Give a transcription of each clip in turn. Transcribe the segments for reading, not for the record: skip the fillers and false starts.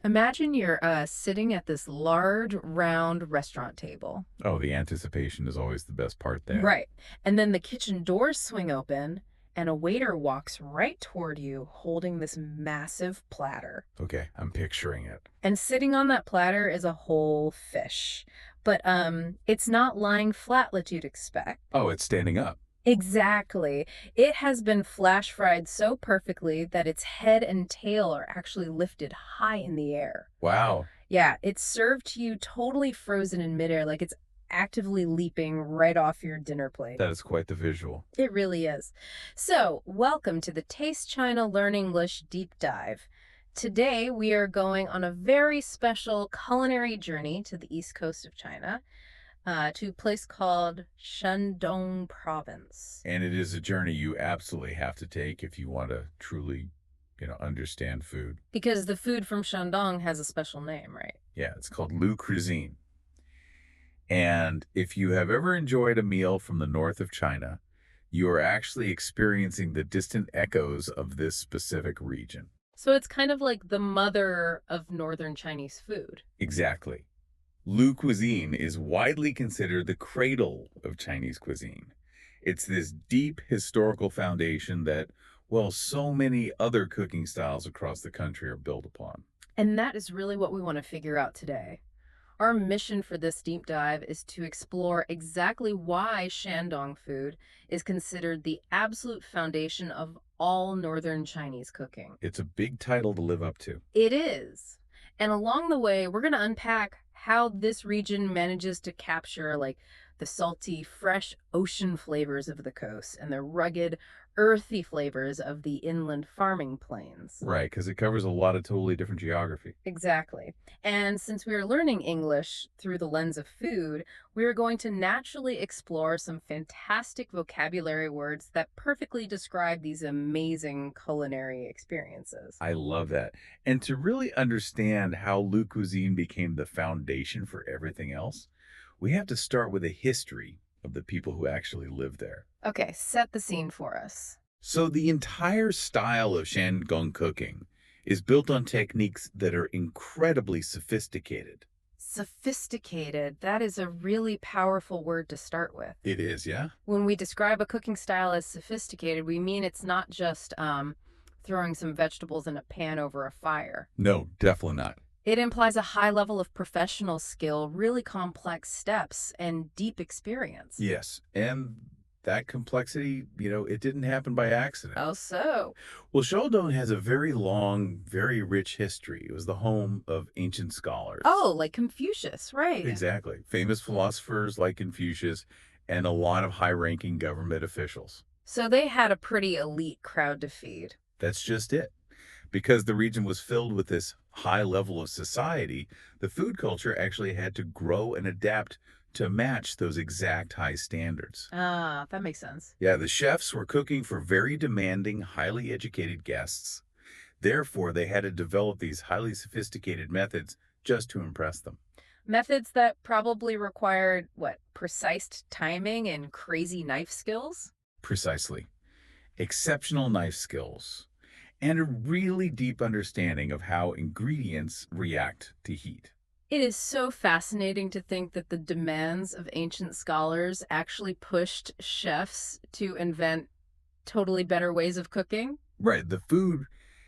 Imagine you're sitting at this large, round restaurant table. Oh, the anticipation is always the best part there. Right. And then the kitchen doors swing open, and a waiter walks right toward you holding this massive platter. Okay, I'm picturing it. And sitting on that platter is a whole fish. But it's not lying flat like you'd expect. Oh, it's standing up. Exactly. It has been flash fried so perfectly that its head and tail are actually lifted high in the air. Wow, Yeah, it's served to you totally frozen in midair, like it's actively leaping right off your dinner plate. that is quite the visual. It really is. So, welcome to the Taste China Learn English Deep Dive. Today, we are going on a very special culinary journey to the east coast of China, to a place called Shandong Province. And it is a journey you absolutely have to take if you want to truly, understand food. Because the food from Shandong has a special name, right? Yeah, it's called Lu Cuisine. And if you have ever enjoyed a meal from the north of China, you are actually experiencing the distant echoes of this specific region. So it's kind of like the mother of northern Chinese food. Exactly. Lu Cuisine is widely considered the cradle of Chinese cuisine. It's this deep historical foundation that, well, so many other cooking styles across the country are built upon. And that is really what we want to figure out today. Our mission for this deep dive is to explore exactly why Shandong food is considered the absolute foundation of all northern Chinese cooking. It's a big title to live up to. It is. And along the way, we're going to unpack how this region manages to capture like the salty, fresh ocean flavors of the coast and the rugged, earthy flavors of the inland farming plains. Right, because it covers a lot of totally different geography. Exactly. And since we are learning English through the lens of food, we are going to naturally explore some fantastic vocabulary words that perfectly describe these amazing culinary experiences. I love that. And to really understand how Lu Cuisine became the foundation for everything else, we have to start with a history of the people who actually live there. Okay, set the scene for us. So the entire style of Shandong cooking is built on techniques that are incredibly sophisticated. Sophisticated, that is a really powerful word to start with. It is, yeah? When we describe a cooking style as sophisticated, we mean it's not just throwing some vegetables in a pan over a fire. No, definitely not. It implies a high level of professional skill, really complex steps, and deep experience. Yes, and that complexity, it didn't happen by accident. Oh, so? Well, Shandong has a very long, very rich history. It was the home of ancient scholars. Oh, like Confucius, right. Exactly. Famous philosophers like Confucius and a lot of high-ranking government officials. So they had a pretty elite crowd to feed. That's just it. Because the region was filled with this high level of society, the food culture actually had to grow and adapt to match those exact high standards. Ah, that makes sense. Yeah, the chefs were cooking for very demanding, highly educated guests. Therefore, they had to develop these highly sophisticated methods just to impress them. Methods that probably required, what, precise timing and crazy knife skills? Precisely. Exceptional knife skills and a really deep understanding of how ingredients react to heat. It is so fascinating to think that the demands of ancient scholars actually pushed chefs to invent totally better ways of cooking, Right, the food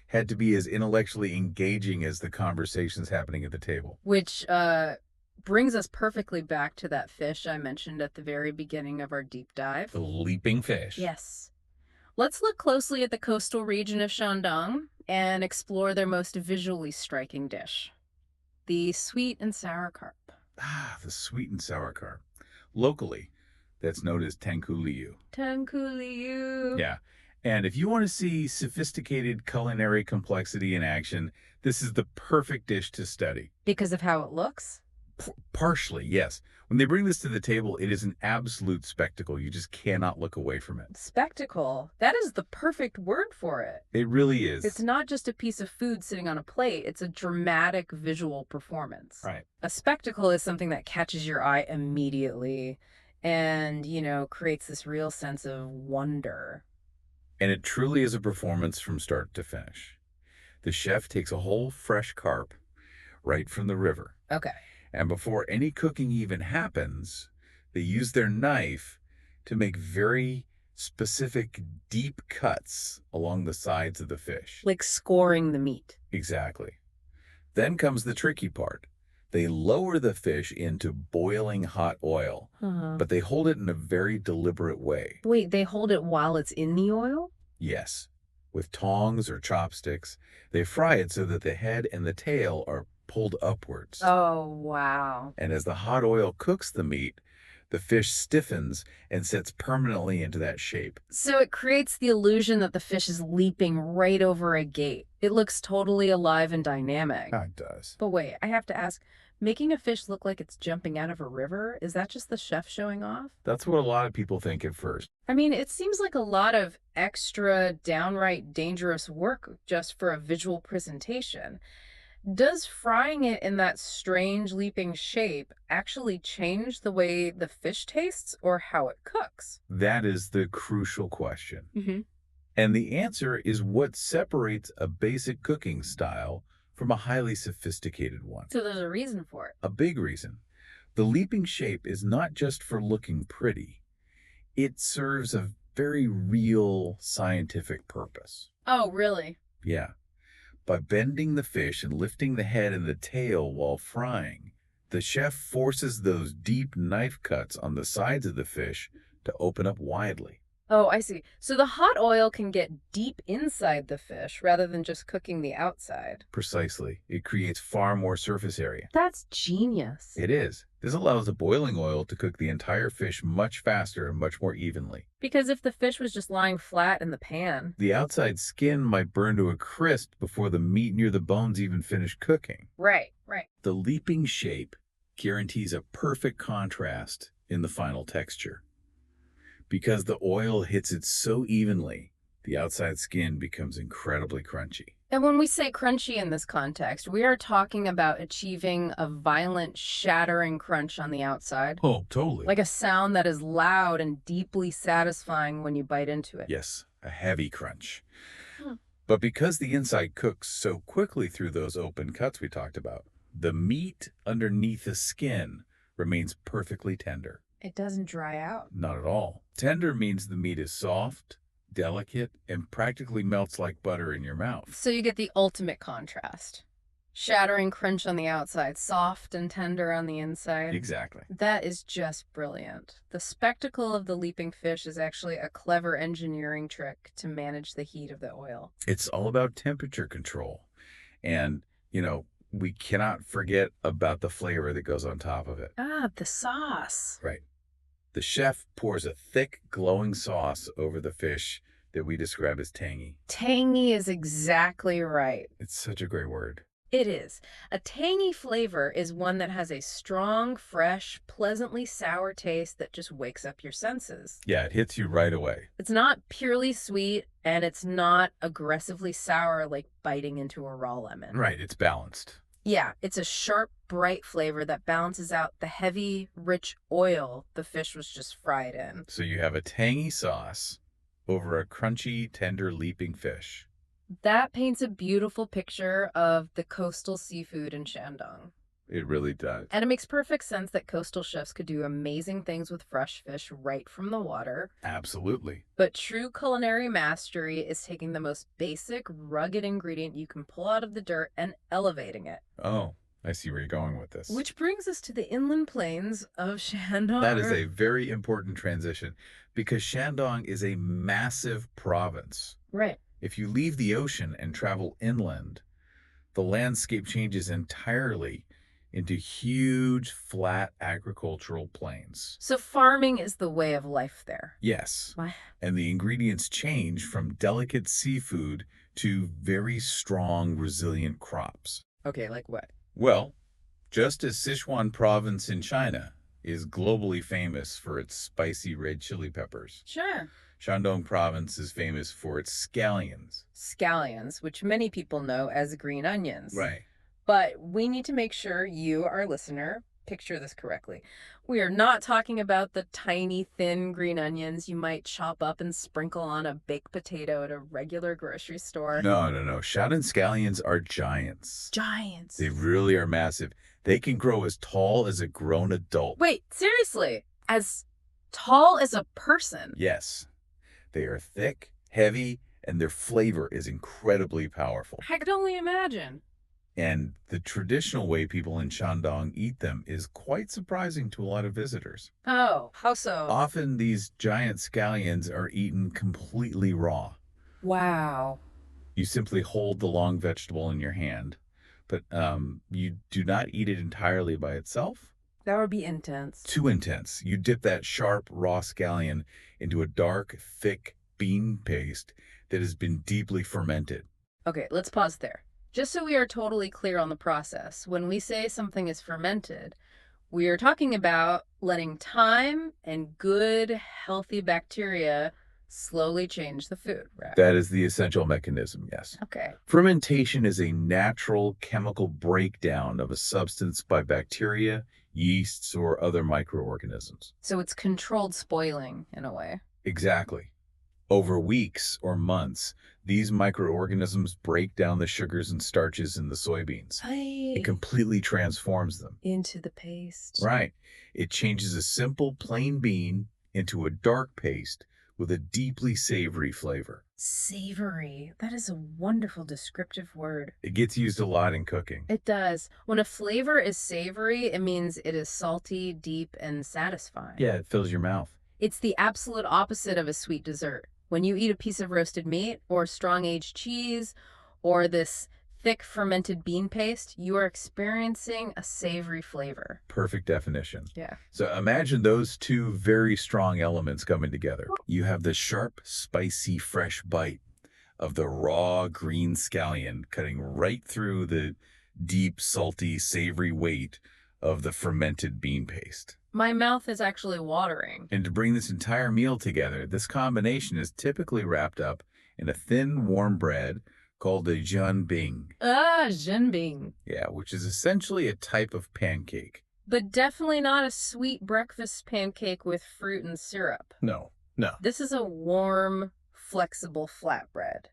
had to be as intellectually engaging as the conversations happening at the table. which brings us perfectly back to that fish I mentioned at the very beginning of our deep dive. The leaping fish. Yes. Let's look closely at the coastal region of Shandong and explore their most visually striking dish, the sweet and sour carp. Ah, the sweet and sour carp. Locally, that's known as Tangkuliu. Tankuliu. Yeah. And if you want to see sophisticated culinary complexity in action, this is the perfect dish to study. Because of how it looks? Partially, yes. When they bring this to the table, it is an absolute spectacle. You just cannot look away from it. Spectacle. That is the perfect word for it. It really is. It's not just a piece of food sitting on a plate, it's a dramatic visual performance. Right. A spectacle is something that catches your eye immediately and, creates this real sense of wonder. And it truly is a performance from start to finish. The chef takes a whole fresh carp, right from the river. Okay. And before any cooking even happens, they use their knife to make very specific deep cuts along the sides of the fish. Like scoring the meat. Exactly. Then comes the tricky part. They lower the fish into boiling hot oil, but they hold it in a very deliberate way. Wait, they hold it while it's in the oil? Yes, with tongs or chopsticks, they fry it so that the head and the tail are pulled upwards. Oh, wow. And as the hot oil cooks the meat, the fish stiffens and sets permanently into that shape. So it creates the illusion that the fish is leaping right over a gate. It looks totally alive and dynamic. It does. But wait, I have to ask, making a fish look like it's jumping out of a river, is that just the chef showing off? That's what a lot of people think at first. I mean, it seems like a lot of extra, downright dangerous work just for a visual presentation. Does frying it in that strange leaping shape actually change the way the fish tastes or how it cooks? That is the crucial question. Mm-hmm. And the answer is what separates a basic cooking style from a highly sophisticated one. So there's a reason for it. A big reason. The leaping shape is not just for looking pretty. It serves a very real scientific purpose. Oh, really? Yeah. By bending the fish and lifting the head and the tail while frying, the chef forces those deep knife cuts on the sides of the fish to open up widely. Oh, I see. So the hot oil can get deep inside the fish rather than just cooking the outside. Precisely. It creates far more surface area. That's genius. It is. This allows the boiling oil to cook the entire fish much faster and much more evenly. Because if the fish was just lying flat in the pan. The outside skin might burn to a crisp before the meat near the bones even finish cooking. Right, right. The leaping shape guarantees a perfect contrast in the final texture. Because the oil hits it so evenly, the outside skin becomes incredibly crunchy. And when we say crunchy in this context, we are talking about achieving a violent, shattering crunch on the outside. Oh, totally. Like a sound that is loud and deeply satisfying when you bite into it. Yes, a heavy crunch. Hmm. But because the inside cooks so quickly through those open cuts we talked about, the meat underneath the skin remains perfectly tender. It doesn't dry out. Not at all. Tender means the meat is soft, delicate, and practically melts like butter in your mouth. So you get the ultimate contrast. Shattering crunch on the outside, soft and tender on the inside. Exactly. That is just brilliant. The spectacle of the leaping fish is actually a clever engineering trick to manage the heat of the oil. It's all about temperature control. And, we cannot forget about the flavor that goes on top of it. Ah, the sauce. Right. The chef pours a thick, glowing sauce over the fish that we describe as tangy. Tangy is exactly right. It's such a great word. It is. A tangy flavor is one that has a strong, fresh, pleasantly sour taste that just wakes up your senses. Yeah, it hits you right away. It's not purely sweet, and it's not aggressively sour like biting into a raw lemon. Right, it's balanced. Yeah, it's a sharp, bright flavor that balances out the heavy, rich oil the fish was just fried in. So you have a tangy sauce over a crunchy, tender, leaping fish. That paints a beautiful picture of the coastal seafood in Shandong. It really does. And it makes perfect sense that coastal chefs could do amazing things with fresh fish right from the water. Absolutely. But true culinary mastery is taking the most basic, rugged ingredient you can pull out of the dirt and elevating it. Oh, I see where you're going with this. Which brings us to the inland plains of Shandong. That is a very important transition because Shandong is a massive province. Right. If you leave the ocean and travel inland, the landscape changes entirely into huge, flat agricultural plains. So farming is the way of life there. Yes. Why? And the ingredients change from delicate seafood to very strong, resilient crops. Okay, like what? Well, just as Sichuan province in China is globally famous for its spicy red chili peppers, Sure. Shandong province is famous for its scallions. Scallions, which many people know as green onions. Right. But we need to make sure you, our listener, picture this correctly. We are not talking about the tiny, thin green onions you might chop up and sprinkle on a baked potato at a regular grocery store. No, no, no. Shad scallions are giants. Giants. They really are massive. They can grow as tall as a grown adult. Wait, seriously? As tall as a person? Yes. They are thick, heavy, and their flavor is incredibly powerful. I could only imagine. And the traditional way people in Shandong eat them is quite surprising to a lot of visitors. Oh, how so? Often these giant scallions are eaten completely raw. Wow. You simply hold the long vegetable in your hand, but you do not eat it entirely by itself. That would be intense. Too intense. You dip that sharp, raw scallion into a dark, thick bean paste that has been deeply fermented. Okay, let's pause there. Just so we are totally clear on the process, when we say something is fermented, we are talking about letting time and good, healthy bacteria slowly change the food, right? That is the essential mechanism, yes. Okay. Fermentation is a natural chemical breakdown of a substance by bacteria, yeasts, or other microorganisms. So it's controlled spoiling in a way. Exactly. Over weeks or months, these microorganisms break down the sugars and starches in the soybeans. It completely transforms them. Into the paste. Right. It changes a simple plain bean into a dark paste with a deeply savory flavor. Savory. That is a wonderful descriptive word. It gets used a lot in cooking. It does. When a flavor is savory, it means it is salty, deep, and satisfying. Yeah, it fills your mouth. It's the absolute opposite of a sweet dessert. When you eat a piece of roasted meat or strong-aged cheese or this thick fermented bean paste, you are experiencing a savory flavor. Perfect definition. Yeah. So imagine those two very strong elements coming together. You have the sharp, spicy, fresh bite of the raw green scallion cutting right through the deep, salty, savory weight of the fermented bean paste. My mouth is actually watering. And to bring this entire meal together, this combination is typically wrapped up in a thin, warm bread called a jianbing. Zhenbing. Yeah, which is essentially a type of pancake. But definitely not a sweet breakfast pancake with fruit and syrup. No, no. This is a warm, flexible flatbread.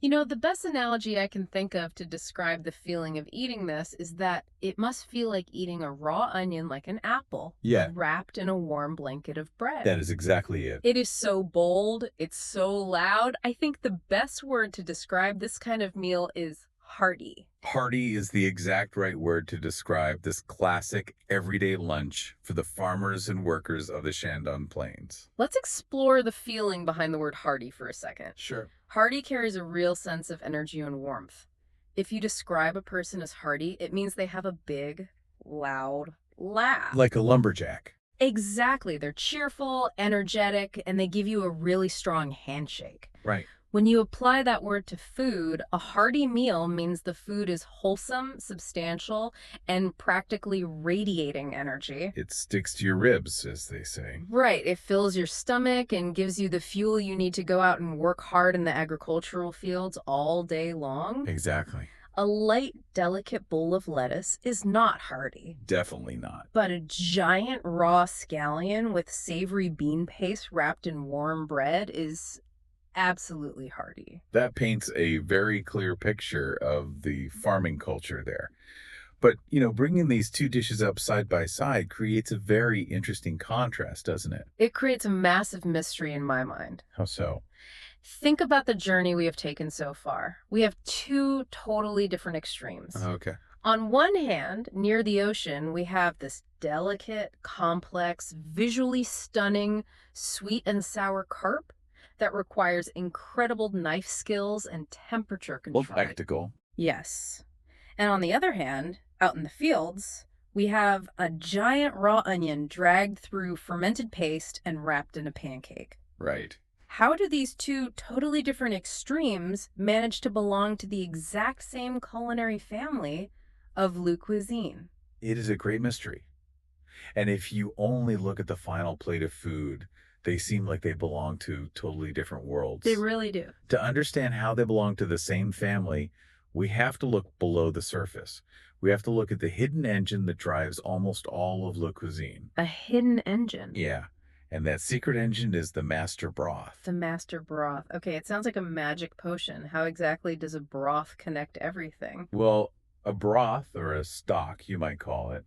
You know, the best analogy I can think of to describe the feeling of eating this is that it must feel like eating a raw onion like an apple, Yeah. wrapped in a warm blanket of bread. That is exactly it. It is so bold, it's so loud. I think the best word to describe this kind of meal is hearty. Hearty is the exact right word to describe this classic everyday lunch for the farmers and workers of the Shandong Plains. Let's explore the feeling behind the word hearty for a second. Sure. Hearty carries a real sense of energy and warmth. If you describe a person as hearty, it means they have a big, loud laugh. Like a lumberjack. Exactly. They're cheerful, energetic, and they give you a really strong handshake. Right. When you apply that word to food, a hearty meal means the food is wholesome, substantial, and practically radiating energy. It sticks to your ribs, as they say. Right. It fills your stomach and gives you the fuel you need to go out and work hard in the agricultural fields all day long. Exactly. A light, delicate bowl of lettuce is not hearty. Definitely not. But a giant raw scallion with savory bean paste wrapped in warm bread is absolutely hearty. That paints a very clear picture of the farming culture there. But, bringing these two dishes up side by side creates a very interesting contrast, doesn't it? It creates a massive mystery in my mind. How so? Think about the journey we have taken so far. We have two totally different extremes. Okay. On one hand, near the ocean, we have this delicate, complex, visually stunning, sweet and sour carp that requires incredible knife skills and temperature control. Practical. Yes. And on the other hand, out in the fields, we have a giant raw onion dragged through fermented paste and wrapped in a pancake. Right. How do these two totally different extremes manage to belong to the exact same culinary family of Le Cuisine? It is a great mystery. And if you only look at the final plate of food, they seem like they belong to totally different worlds. They really do. To understand how they belong to the same family, we have to look below the surface. We have to look at the hidden engine that drives almost all of Le Cuisine. A hidden engine. Yeah, and that secret engine is the master broth. The master broth. Okay, it sounds like a magic potion. How exactly does a broth connect everything? Well, a broth, or a stock, you might call it,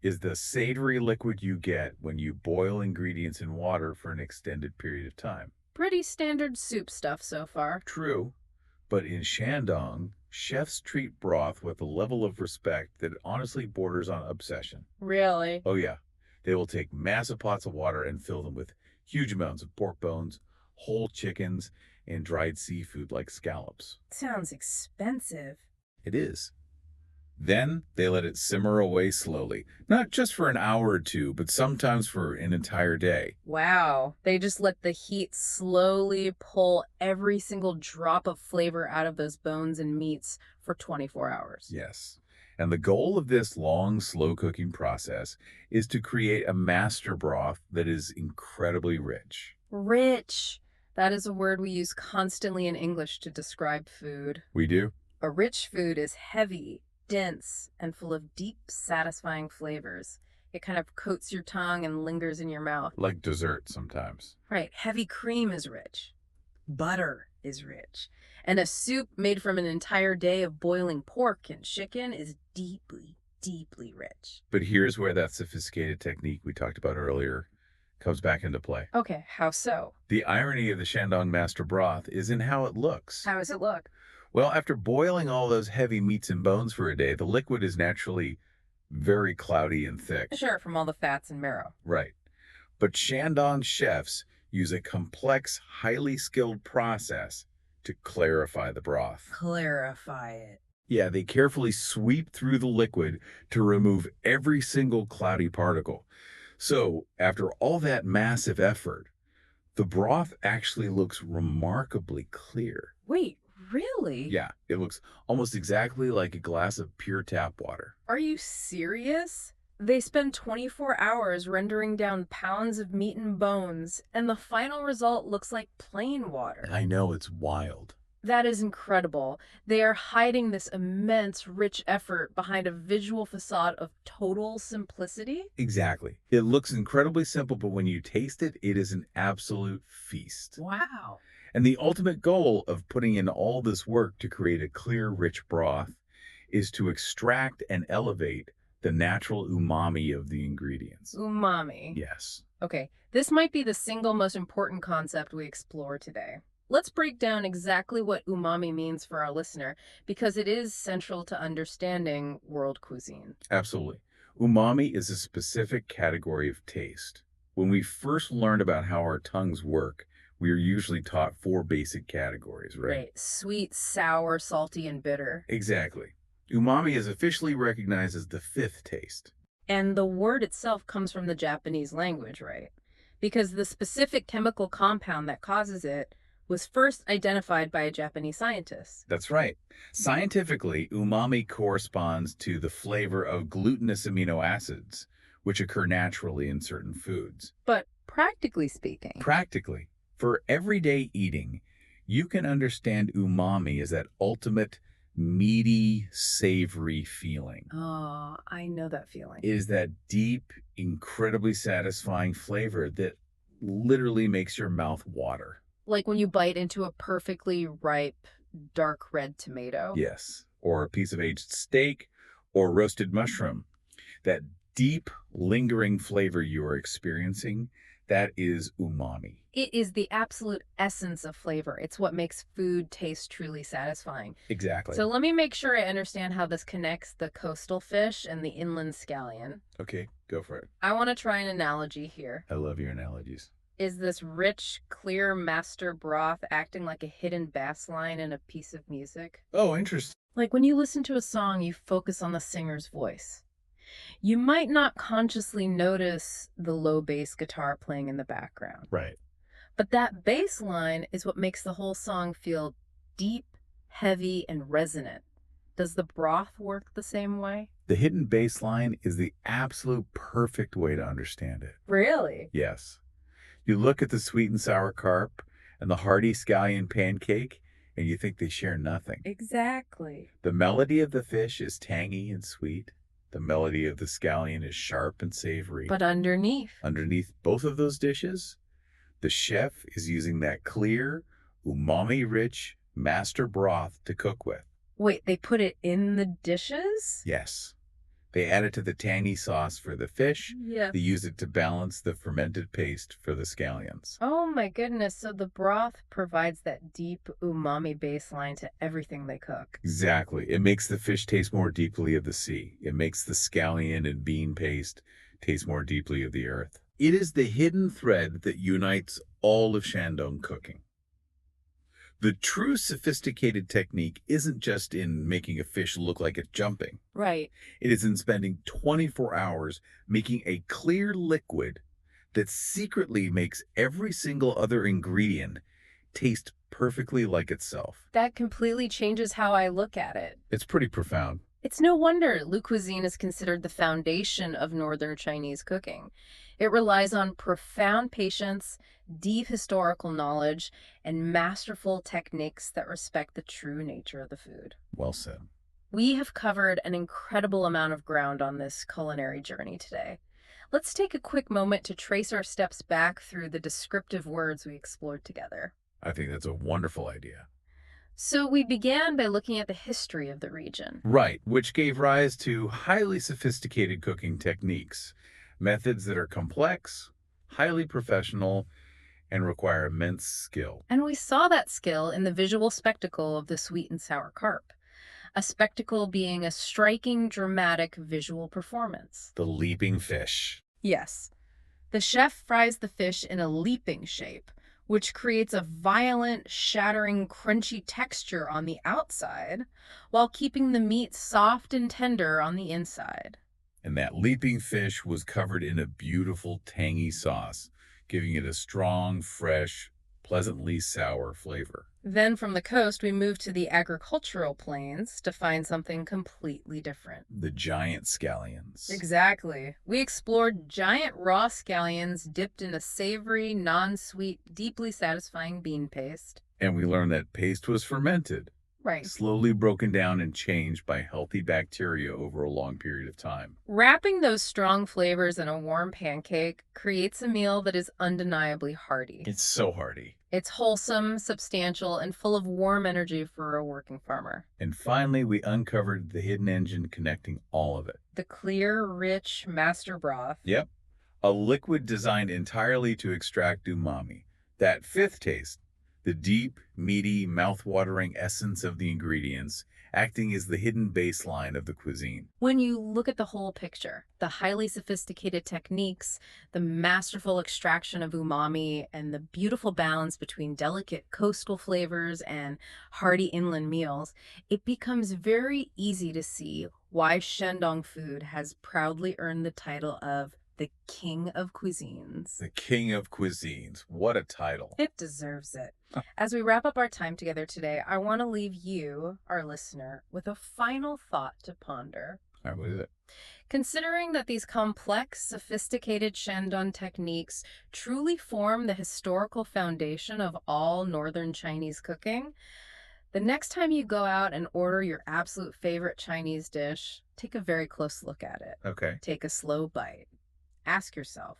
is the savory liquid you get when you boil ingredients in water for an extended period of time. Pretty standard soup stuff so far. True, but in Shandong, chefs treat broth with a level of respect that honestly borders on obsession. Really? Oh, yeah. They will take massive pots of water and fill them with huge amounts of pork bones, whole chickens, and dried seafood like scallops. Sounds expensive. It is. Then they let it simmer away slowly, not just for an hour or two, but sometimes for an entire day. Wow. They just let the heat slowly pull every single drop of flavor out of those bones and meats for 24 hours. Yes. And the goal of this long, slow cooking process is to create a master broth that is incredibly rich. Rich. That is a word we use constantly in English to describe food. We do? A rich food is heavy, dense, and full of deep, satisfying flavors. It kind of coats your tongue and lingers in your mouth. Like dessert sometimes. Right, heavy cream is rich. Butter is rich. And a soup made from an entire day of boiling pork and chicken is deeply, deeply rich. But here's where that sophisticated technique we talked about earlier comes back into play. Okay, how so? The irony of the Shandong master broth is in how it looks. How does it look? Well, after boiling all those heavy meats and bones for a day, the liquid is naturally very cloudy and thick. Sure, from all the fats and marrow. Right. But Shandong chefs use a complex, highly skilled process to clarify the broth. Clarify it. Yeah, they carefully sweep through the liquid to remove every single cloudy particle. So, after all that massive effort, the broth actually looks remarkably clear. Wait, really? Yeah, it looks almost exactly like a glass of pure tap water. Are you serious? They spend 24 hours rendering down pounds of meat and bones, and the final result looks like plain water. I know, it's wild. That is incredible. They are hiding this immense, rich effort behind a visual facade of total simplicity. Exactly. It looks incredibly simple, but when you taste it, it is an absolute feast. Wow. And the ultimate goal of putting in all this work to create a clear, rich broth is to extract and elevate the natural umami of the ingredients. Umami. Yes. Okay, this might be the single most important concept we explore today. Let's break down exactly what umami means for our listener, because it is central to understanding world cuisine. Absolutely. Umami is a specific category of taste. When we first learn about how our tongues work, we are usually taught four basic categories, right? Right. Sweet, sour, salty, and bitter. Exactly. Umami is officially recognized as the fifth taste. And the word itself comes from the Japanese language, right? Because the specific chemical compound that causes it was first identified by a Japanese scientist. That's right. Scientifically, umami corresponds to the flavor of glutinous amino acids, which occur naturally in certain foods. But practically speaking, Practically, for everyday eating, you can understand umami as that ultimate meaty, savory feeling. oh, I know that feeling. It is that deep, incredibly satisfying flavor that literally makes your mouth water. Like when you bite into a perfectly ripe, dark red tomato. Yes. Or a piece of aged steak or roasted mushroom. That deep, lingering flavor you are experiencing, that is umami. It is the absolute essence of flavor. It's what makes food taste truly satisfying. Exactly. So let me make sure I understand how this connects the coastal fish and the inland scallion. Okay, go for it. I want to try an analogy here. I love your analogies. Is this rich, clear master broth acting like a hidden bass line in a piece of music? Oh, interesting. Like when you listen to a song, you focus on the singer's voice. You might not consciously notice the low bass guitar playing in the background. Right. But that bass line is what makes the whole song feel deep, heavy, and resonant. Does the broth work the same way? The hidden bass line is the absolute perfect way to understand it. Really? Yes. You look at the sweet and sour carp and the hearty scallion pancake, and you think they share nothing. Exactly. The melody of the fish is tangy and sweet. The melody of the scallion is sharp and savory. But underneath, Underneath both of those dishes, the chef is using that clear, umami-rich master broth to cook with. wait, they put it in the dishes? Yes, they add it to the tangy sauce for the fish. Yeah. They use it to balance the fermented paste for the scallions. Oh my goodness, so the broth provides that deep umami baseline to everything they cook. Exactly. It makes the fish taste more deeply of the sea. It makes the scallion and bean paste taste more deeply of the earth. It is the hidden thread that unites all of Shandong cooking. The true sophisticated technique isn't just in making a fish look like it's jumping. Right. It is in spending 24 hours making a clear liquid that secretly makes every single other ingredient taste perfectly like itself. That completely changes how I look at it. It's pretty profound. It's no wonder Le cuisine is considered the foundation of Northern Chinese cooking. It relies on profound patience, deep historical knowledge, and masterful techniques that respect the true nature of the food. Well said. We have covered an incredible amount of ground on this culinary journey today. Let's take a quick moment to trace our steps back through the descriptive words we explored together. I think that's a wonderful idea. So we began by looking at the history of the region. Right, which gave rise to highly sophisticated cooking techniques, methods that are complex, highly professional, and require immense skill. And we saw that skill in the visual spectacle of the sweet and sour carp, a spectacle being a striking, dramatic visual performance. The leaping fish. Yes. The chef fries the fish in a leaping shape, which creates a violent, shattering, crunchy texture on the outside, while keeping the meat soft and tender on the inside. And that leaping fish was covered in a beautiful, tangy sauce, giving it a strong, fresh, pleasantly sour flavor. Then from the coast, we moved to the agricultural plains to find something completely different. The giant scallions. Exactly. We explored giant raw scallions dipped in a savory, non-sweet, deeply satisfying bean paste. And we learned that paste was fermented, Right. slowly broken down and changed by healthy bacteria over a long period of time. Wrapping those strong flavors in a warm pancake creates a meal that is undeniably hearty. It's so hearty. It's wholesome, substantial, and full of warm energy for a working farmer. And finally, we uncovered the hidden engine connecting all of it. The clear, rich master broth. Yep. A liquid designed entirely to extract umami. That fifth taste, the deep, meaty, mouth-watering essence of the ingredients, acting as the hidden baseline of the cuisine. When you look at the whole picture, the highly sophisticated techniques, the masterful extraction of umami, and the beautiful balance between delicate coastal flavors and hearty inland meals, it becomes very easy to see why Shandong food has proudly earned the title of the King of Cuisines. The King of Cuisines. What a title. It deserves it. As we wrap up our time together today, I want to leave you, our listener, with a final thought to ponder. All right, what is it? Considering that these complex, sophisticated Shandong techniques truly form the historical foundation of all Northern Chinese cooking, the next time you go out and order your absolute favorite Chinese dish, take a very close look at it. Okay. Take a slow bite. Ask yourself,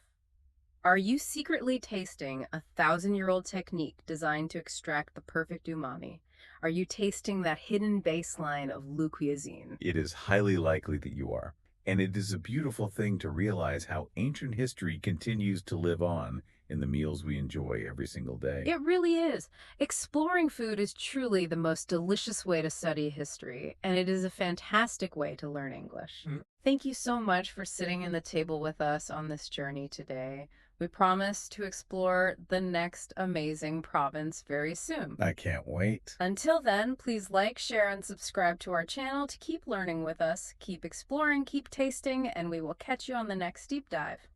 are you secretly tasting a 1,000-year-old technique designed to extract the perfect umami? Are you tasting that hidden baseline of Le cuisine? It is highly likely that you are. And it is a beautiful thing to realize how ancient history continues to live on in the meals we enjoy every single day. It really is. Exploring food is truly the most delicious way to study history, and it is a fantastic way to learn English. Thank you so much for sitting in the table with us on this journey today. We promise to explore the next amazing province very soon. I can't wait. Until then, please like, share, and subscribe to our channel to keep learning with us, keep exploring, keep tasting, and we will catch you on the next deep dive.